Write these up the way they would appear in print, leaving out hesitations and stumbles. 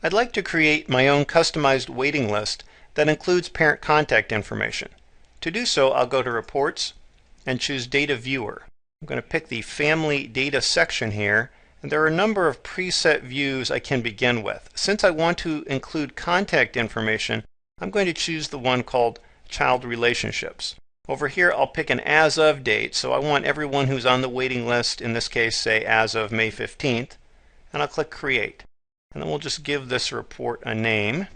I'd like to create my own customized waiting list that includes parent contact information. To do so, I'll go to Reports and choose Data Viewer. I'm going to pick the Family Data section here, and there are a number of preset views I can begin with. Since I want to include contact information, I'm going to choose the one called Child Relationships. Over here, I'll pick an as of date, so I want everyone who's on the waiting list, in this case, say as of May 15th, and I'll click Create. And then we'll just give this report a name.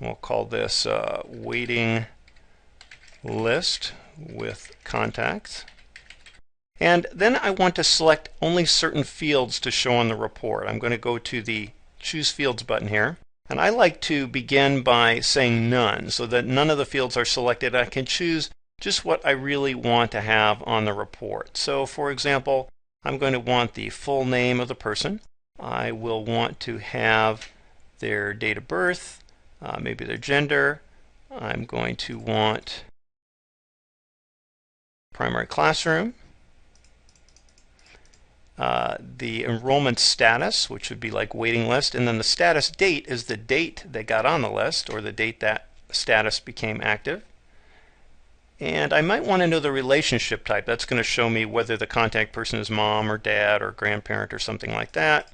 We'll call this Waiting List with Contacts. And then I want to select only certain fields to show on the report. I'm going to go to the Choose Fields button here. And I like to begin by saying none, so that none of the fields are selected. I can choose just what I really want to have on the report. So for example, I'm going to want the full name of the person. I will want to have their date of birth, maybe their gender. I'm going to want primary classroom, the enrollment status, which would be like waiting list, and then the status date is the date they got on the list or the date that status became active. And I might want to know the relationship type. That's going to show me whether the contact person is mom or dad or grandparent or something like that.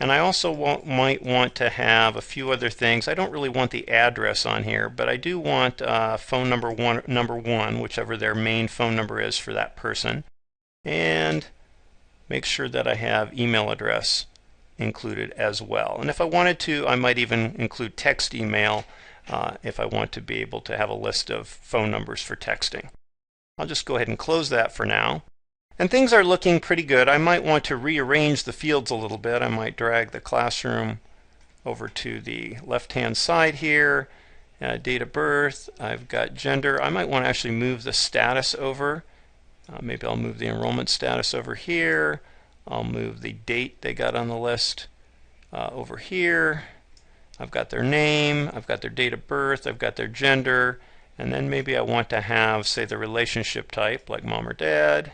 And I also might want to have a few other things. I don't really want the address on here, but I do want phone number one, whichever their main phone number is for that person. And make sure that I have email address included as well. And if I wanted to, I might even include text email if I want to be able to have a list of phone numbers for texting. I'll just go ahead and close that for now. And things are looking pretty good. I might want to rearrange the fields a little bit. I might drag the classroom over to the left-hand side here. Date of birth, I've got gender. I might want to actually move the status over. Maybe I'll move the enrollment status over here. I'll move the date they got on the list over here. I've got their name, I've got their date of birth, I've got their gender, and then maybe I want to have, say, the relationship type, like mom or dad,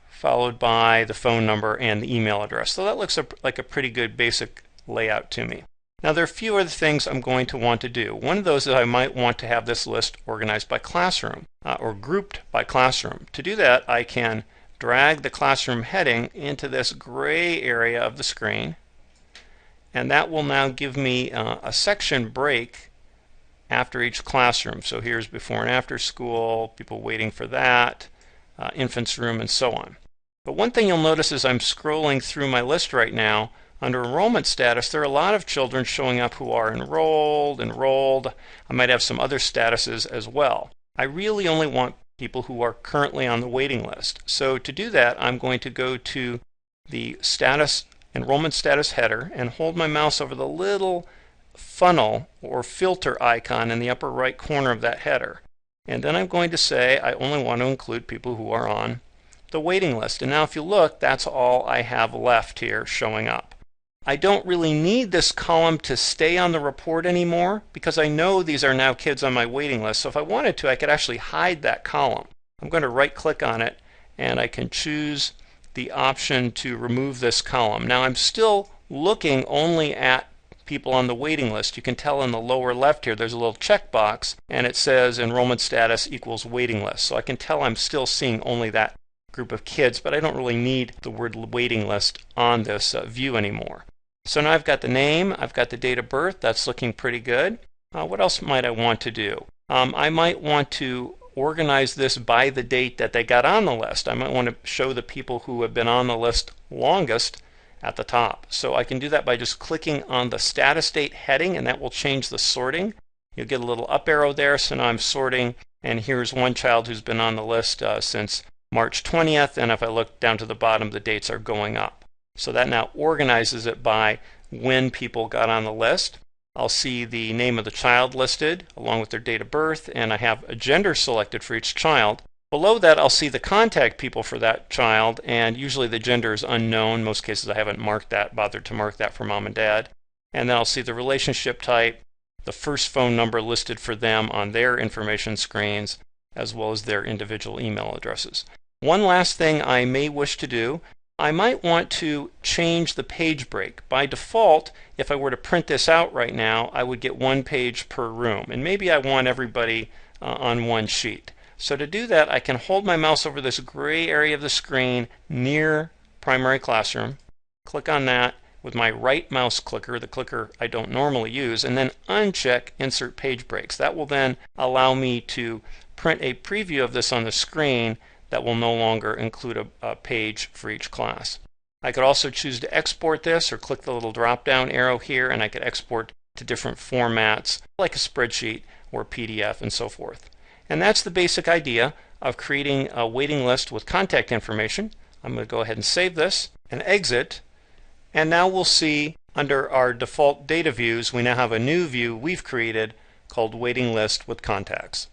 followed by the phone number and the email address. So that looks like a pretty good basic layout to me. Now there are a few other things I'm going to want to do. One of those is I might want to have this list organized by classroom or grouped by classroom. To do that, I can drag the classroom heading into this gray area of the screen, and that will now give me a section break after each classroom. So here's before and after school, people waiting for that, infant's room, and so on. But one thing you'll notice as I'm scrolling through my list right now, under enrollment status, there are a lot of children showing up who are enrolled. I might have some other statuses as well. I really only want people who are currently on the waiting list. So to do that, I'm going to go to the enrollment status header and hold my mouse over the little funnel or filter icon in the upper right corner of that header. And then I'm going to say I only want to include people who are on the waiting list. And now if you look, that's all I have left here showing up. I don't really need this column to stay on the report anymore because I know these are now kids on my waiting list. So if I wanted to, I could actually hide that column. I'm going to right click on it and I can choose the option to remove this column. Now I'm still looking only at people on the waiting list. You can tell in the lower left here there's a little checkbox and it says enrollment status equals waiting list. So I can tell I'm still seeing only that group of kids, but I don't really need the word waiting list on this view anymore. So now I've got the name, I've got the date of birth, that's looking pretty good. What else might I want to do? I might want to organize this by the date that they got on the list. I might want to show the people who have been on the list longest at the top. So I can do that by just clicking on the status date heading, and that will change the sorting. You'll get a little up arrow there, so now I'm sorting, and here's one child who's been on the list since March 20th, and if I look down to the bottom, the dates are going up. So that now organizes it by when people got on the list. I'll see the name of the child listed along with their date of birth, and I have a gender selected for each child. Below that, I'll see the contact people for that child, and usually the gender is unknown. In most cases, I haven't bothered to mark that for mom and dad. And then I'll see the relationship type, the first phone number listed for them on their information screens, as well as their individual email addresses. One last thing I may wish to do, I might want to change the page break. By default, if I were to print this out right now, I would get one page per room. And maybe I want everybody on one sheet. So to do that, I can hold my mouse over this gray area of the screen near Primary Classroom, click on that with my right mouse clicker, the clicker I don't normally use, and then uncheck Insert Page Breaks. That will then allow me to print a preview of this on the screen that will no longer include a page for each class. I could also choose to export this or click the little drop down arrow here, and I could export to different formats like a spreadsheet or PDF and so forth. And that's the basic idea of creating a waiting list with contact information. I'm going to go ahead and save this and exit. And now we'll see under our default data views, we now have a new view we've created called Waiting List with Contacts.